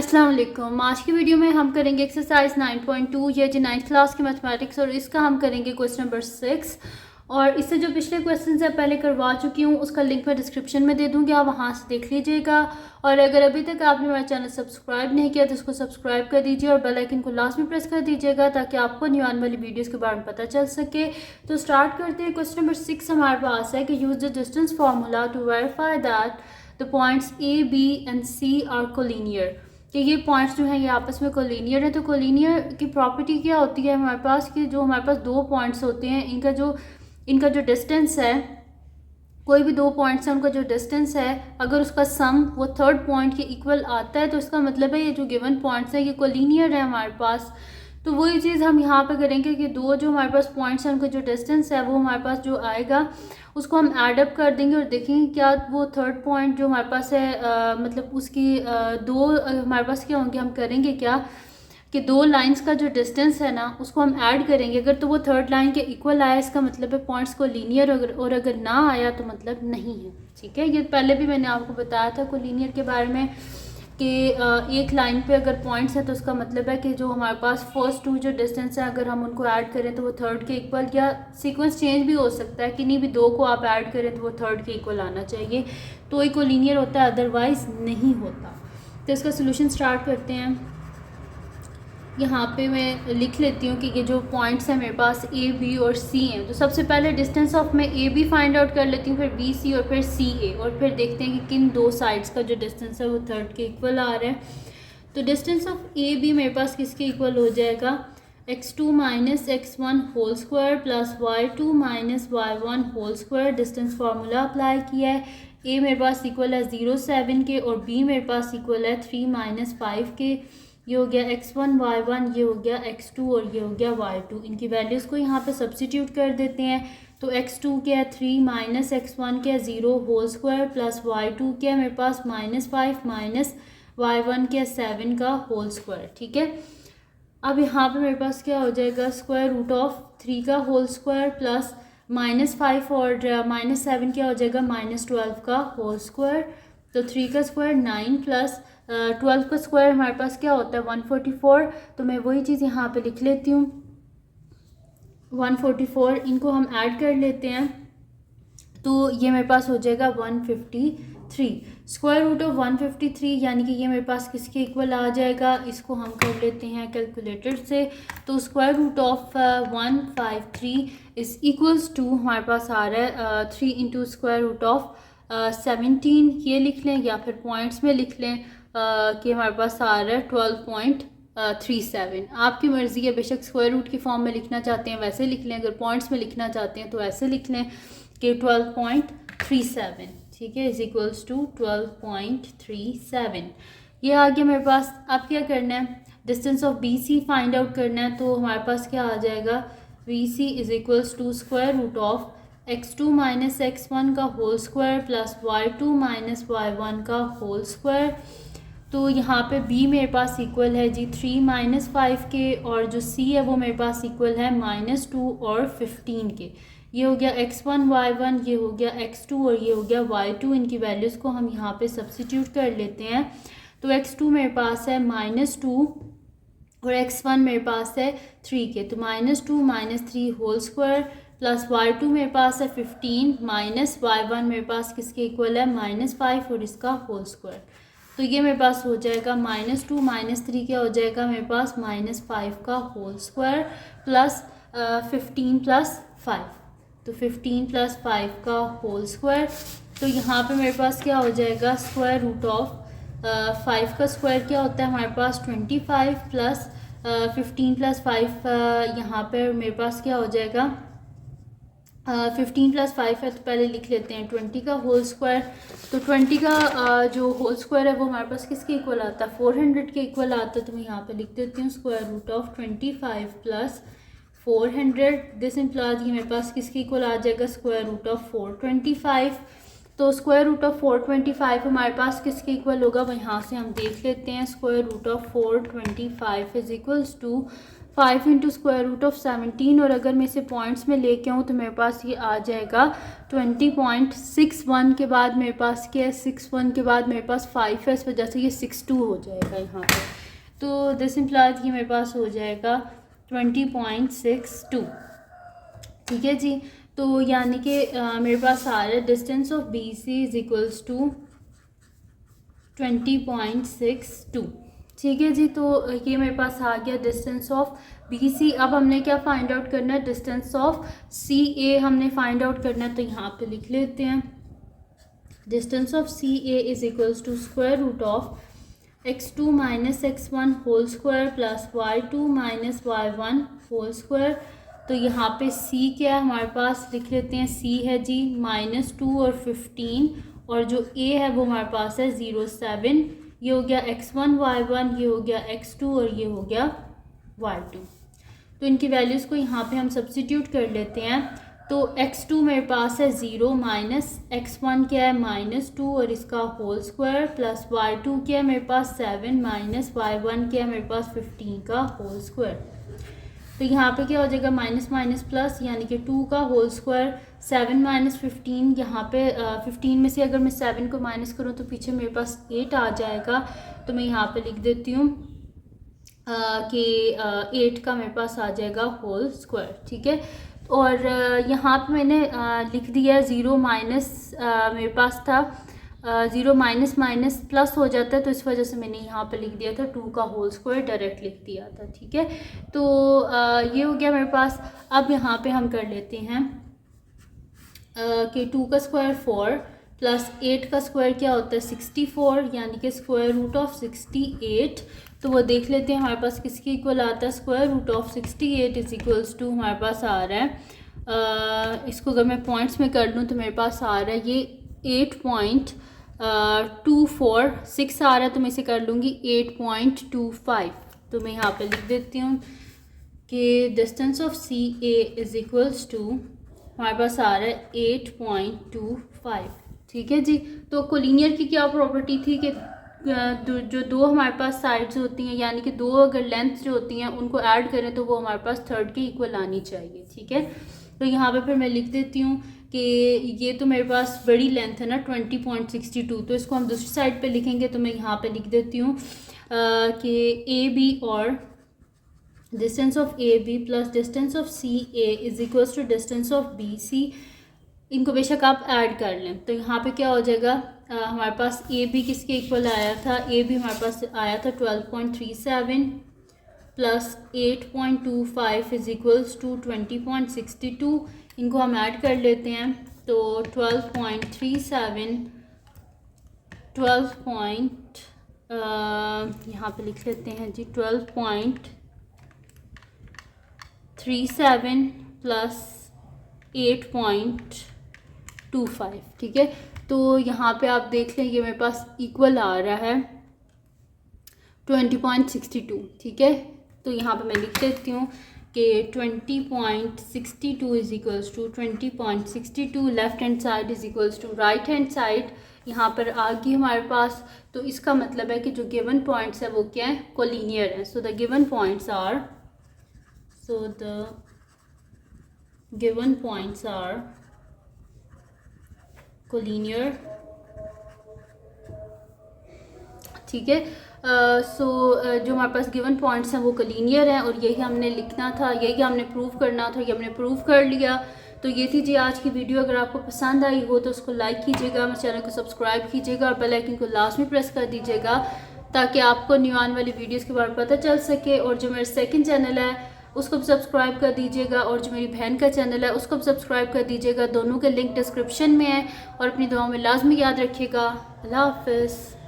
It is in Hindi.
अस्सलाम वालेकुम। आज की वीडियो में हम करेंगे एक्सरसाइज 9.2 ये जो 9th क्लास की मैथमेटिक्स और इसका हम करेंगे क्वेश्चन नंबर 6। और इससे जो पिछले क्वेश्चन है पहले करवा चुकी हूँ, उसका लिंक मैं डिस्क्रिप्शन में दे दूँगी, आप वहाँ से देख लीजिएगा। और अगर अभी तक आपने हमारा चैनल सब्सक्राइब नहीं किया तो उसको सब्सक्राइब कर दीजिए और बेल आइकन को लास्ट में प्रेस कर दीजिएगा ताकि आपको न्यू आने वाली वीडियोज़ के बारे में पता चल सके। तो स्टार्ट करते हैं। क्वेश्चन नंबर 6 हमारे पास है कि use the distance formula to verify that the points A B and C are collinear, कि ये पॉइंट्स जो हैं ये आपस में कोलिनियर है। तो कोलिनियर की प्रॉपर्टी क्या होती है हमारे पास, कि जो हमारे पास दो पॉइंट्स होते हैं इनका जो डिस्टेंस है, कोई भी दो पॉइंट्स हैं उनका जो डिस्टेंस है, अगर उसका सम वो थर्ड पॉइंट के इक्वल आता है तो इसका मतलब है ये जो गिवन पॉइंट्स हैं ये कोलिनियर है हमारे पास। तो वही चीज़ हम यहाँ पे करेंगे कि दो जो हमारे पास पॉइंट्स हैं उनका जो डिस्टेंस है वो हमारे पास जो आएगा उसको हम ऐड अप कर देंगे और देखेंगे क्या वो थर्ड पॉइंट जो हमारे पास है मतलब उसकी दो हमारे पास क्या होंगे। हम करेंगे क्या कि दो लाइंस का जो डिस्टेंस है ना उसको हम ऐड करेंगे, अगर तो वो थर्ड लाइन के इक्वल आया इसका मतलब है पॉइंट्स को लीनियर, और अगर ना आया तो मतलब नहीं है। ठीक है, ये पहले भी मैंने आपको बताया था कोलिनियर के बारे में कि एक लाइन पे अगर पॉइंट्स है तो उसका मतलब है कि जो हमारे पास फर्स्ट टू जो डिस्टेंस है अगर हम उनको ऐड करें तो वो थर्ड के इक्वल, या सीक्वेंस चेंज भी हो सकता है कि नहीं भी दो को आप ऐड करें तो वो थर्ड के इक्वल आना चाहिए, तो एक कोलिनियर होता है, अदरवाइज नहीं होता। तो इसका सोल्यूशन स्टार्ट करते हैं। यहाँ पे मैं लिख लेती हूँ कि ये जो पॉइंट्स हैं मेरे पास ए बी और सी हैं। तो सबसे पहले डिस्टेंस ऑफ मैं ए बी फाइंड आउट कर लेती हूँ, फिर बी सी और फिर सी ए, और फिर देखते हैं कि किन दो साइड्स का जो डिस्टेंस है वो थर्ड के इक्वल आ रहा है। तो डिस्टेंस ऑफ ए बी मेरे पास किसके इक्वल हो जाएगा, x2 minus x1 whole square plus y2 minus y1 whole square. Distance formula apply किया है। ए मेरे पास इक्वल है 0.7 के और बी मेरे पास इक्वल है 3 माइनस 5 के। ये हो गया x1 y1, ये हो गया x2 और ये हो गया y2। इनकी वैल्यूज़ को यहाँ पे सब्सिट्यूट कर देते हैं। तो x2 क्या है 3 माइनस x1 क्या है 0 होल स्क्वायर प्लस y2 क्या है मेरे पास -5 माइनस y1 क्या 7 का होल स्क्वायर। ठीक है, अब यहाँ पे मेरे पास क्या हो जाएगा स्क्वायर रूट ऑफ 3 का होल स्क्वायर प्लस -5 और -7 क्या हो जाएगा -12 का होल स्क्वायर। तो 3 का स्क्वायर 9 प्लस 12 का स्क्वायर हमारे पास क्या होता है 144। तो मैं वही चीज़ यहाँ पे लिख लेती हूँ 144, इनको हम ऐड कर लेते हैं तो ये मेरे पास हो जाएगा 153। स्क्वायर रूट ऑफ 153 यानी कि ये मेरे पास किसके इक्वल आ जाएगा, इसको हम कर लेते हैं कैलकुलेटर से। तो square root of 153 is equals to हमारे पास आ रहा है 3 इंटू स्क्वायर रूट ऑफ 17, ये लिख लें या फिर पॉइंट्स में लिख लें कि हमारे पास आ रहा है 12.37। आपकी मर्ज़ी है, बेशक स्क्वायर रूट की फॉर्म में लिखना चाहते हैं वैसे लिख लें, अगर पॉइंट्स में लिखना चाहते हैं तो ऐसे लिख लें कि 12.37। ठीक है, इज इक्वल्स टू 12.37। ये आ गया मेरे पास। अब क्या करना है, distance of B C find out करना है। तो हमारे पास क्या आ जाएगा B C is equals to square root of x2 minus x1 का whole square plus y2 minus y1 का होल स्क्वायर। तो यहाँ पे b मेरे पास इक्वल है जी 3 माइनस 5 के, और जो c है वो मेरे पास इक्वल है -2 और 15 के। ये हो गया x1 y1, ये हो गया x2 और ये हो गया y2। इनकी वैल्यूज़ को हम यहाँ पे सब्सिट्यूट कर लेते हैं। तो x2 मेरे पास है -2 और x1 मेरे पास है 3 के। तो -2 -3 होल स्क्वायर प्लस y2 मेरे पास है 15 माइनस y1 मेरे पास किसके इक्वल है -5 और इसका होल स्क्वायर। तो ये मेरे पास हो जाएगा -2 -3 क्या हो जाएगा मेरे पास -5 का होल स्क्वायर प्लस 15 प्लस 5। तो 15 प्लस 5 का होल स्क्वायर। तो यहाँ पे मेरे पास क्या हो जाएगा स्क्वायर रूट ऑफ 5 का स्क्वायर क्या होता है हमारे पास 25 प्लस 15 प्लस 5 यहाँ पर मेरे पास क्या हो जाएगा 15 प्लस 5 है तो पहले लिख लेते हैं 20 का होल स्क्वायर। तो 20 का जो होल स्क्वायर है वो हमारे पास किसके इक्वल आता है 400 के इक्वल आता है। तो मैं यहाँ पे लिख देती हूँ square root of 25 plus 400। This implies ये मेरे पास किसके इक्वल आ जाएगा स्क्वायर रूट ऑफ 425। तो स्क्वायर रूट ऑफ 425 हमारे पास किसके इक्वल होगा वो यहाँ से हम देख लेते हैं। Square root of 425 is equals to 5 into square root of 17, और अगर मैं इसे पॉइंट्स में लेके आऊँ तो मेरे पास ये आ जाएगा 20.61 के बाद मेरे पास क्या है 61 के बाद मेरे पास 5 है, इस वजह से ये 62 हो जाएगा यहाँ पे। तो दिस इम्प्लाइज ये मेरे पास हो जाएगा 20.62। ठीक है जी। तो यानी कि मेरे पास आ रहा है distance of B C is equals to 20.62। ठीक है जी। तो ये मेरे पास आ गया डिस्टेंस ऑफ बी सी। अब हमने क्या फाइंड आउट करना है, डिस्टेंस ऑफ सी ए हमने फाइंड आउट करना है। तो यहाँ पे लिख लेते हैं distance of C A is equals to square root of x2 minus x1 whole square plus y2 minus y1 whole square. तो यहाँ पे c क्या है हमारे पास, लिख लेते हैं c है जी -2 और 15, और जो a है वो हमारे पास है 0.7। ये हो गया x1 y1, ये हो गया x2 और ये हो गया y2। तो इनकी वैल्यूज़ को यहाँ पे हम सब्स्टिट्यूट कर लेते हैं। तो x2 मेरे पास है 0 माइनस x1 क्या है -2 और इसका होल स्क्वायर प्लस y2 क्या है मेरे पास 7 माइनस y1 क्या है मेरे पास 15 का होल स्क्वायर। तो यहाँ पे क्या हो जाएगा माइनस माइनस प्लस, यानी कि 2 का होल स्क्वायर 7 माइनस 15। यहाँ पे 15 में से अगर मैं 7 को माइनस करूँ तो पीछे मेरे पास 8 आ जाएगा। तो मैं यहाँ पे लिख देती हूँ कि 8 का मेरे पास आ जाएगा होल स्क्वायर। ठीक है। और यहाँ पे मैंने लिख दिया 0 माइनस, मेरे पास था 0 माइनस माइनस प्लस हो जाता है, तो इस वजह से मैंने यहाँ पे लिख दिया था 2 का होल स्क्वायर, डायरेक्ट लिख दिया था। ठीक है। तो ये हो गया मेरे पास। अब यहाँ पे हम कर लेते हैं कि 2 का स्क्वायर 4 प्लस 8 का स्क्वायर क्या होता है 64, यानी कि स्क्वायर रूट ऑफ 68। तो वो देख लेते हैं हमारे पास किसके इक्वल आता है, square root of 68 is equals to हमारे पास आ रहा है, इसको अगर मैं पॉइंट्स में कर लूँ तो मेरे पास आ रहा है ये 8.246 आ रहा है। तो मैं इसे कर लूँगी 8.25। तो मैं यहाँ पे लिख देती हूँ कि distance of C A is equals to हमारे पास आ रहा है 8.25। ठीक है जी। तो कोलिनियर की क्या प्रॉपर्टी थी कि जो दो हमारे पास साइड्स होती हैं, यानी कि दो अगर लेंथ जो होती हैं उनको ऐड करें तो वो हमारे पास थर्ड के इक्वल आनी चाहिए। ठीक है। तो यहाँ पे फिर मैं लिख देती हूँ कि ये तो मेरे पास बड़ी लेंथ है ना 20.62, तो इसको हम दूसरी साइड पे लिखेंगे। तो मैं यहाँ पे लिख देती हूँ कि ए बी और distance of A B plus distance of C A is equals to distance of B C. इनको बेशक आप ऐड कर लें। तो यहाँ पे क्या हो जाएगा, हमारे पास ए बी किसके इक्वल आया था, ए बी हमारे पास आया था 12.37 प्लस 8.25 इज इक्वल्स टू 20.62। इनको हम ऐड कर लेते हैं। तो 12.37 यहाँ पे लिख लेते हैं जी 12.37 प्लस 8.25। ठीक है। तो यहाँ पे आप देख लें ये मेरे पास इक्वल आ रहा है 20.62। ठीक है। तो यहाँ पे मैं लिख देती हूँ कि 20.62 is equals to 20.62 left hand side is equals to right hand side. यहाँ पर आ गई हमारे पास। तो इसका मतलब है कि जो गिवन पॉइंट्स है वो क्या है, कोलिनियर है। So the given points are collinear. ठीक है। जो हमारे पास गिवन पॉइंट्स हैं वो कोलिनियर हैं, और यही हमने लिखना था, यही हमने प्रूव करना था, ये हमने प्रूव कर लिया। तो ये थी जी आज की वीडियो। अगर आपको पसंद आई हो तो उसको लाइक कीजिएगा, मेरे चैनल को सब्सक्राइब कीजिएगा और बेल आइकन को लाजमी प्रेस कर दीजिएगा ताकि आपको न्यू आने वाली वीडियोज़ के बारे में पता चल सके। और जो मेरा सेकेंड चैनल है उसको भी सब्सक्राइब कर दीजिएगा, और जो मेरी बहन का चैनल है उसको भी सब्सक्राइब कर दीजिएगा। दोनों के लिंक डिस्क्रिप्शन में है। और अपनी दुआओं में लाजमी याद रखिएगा। अल्लाह हाफ़िज़।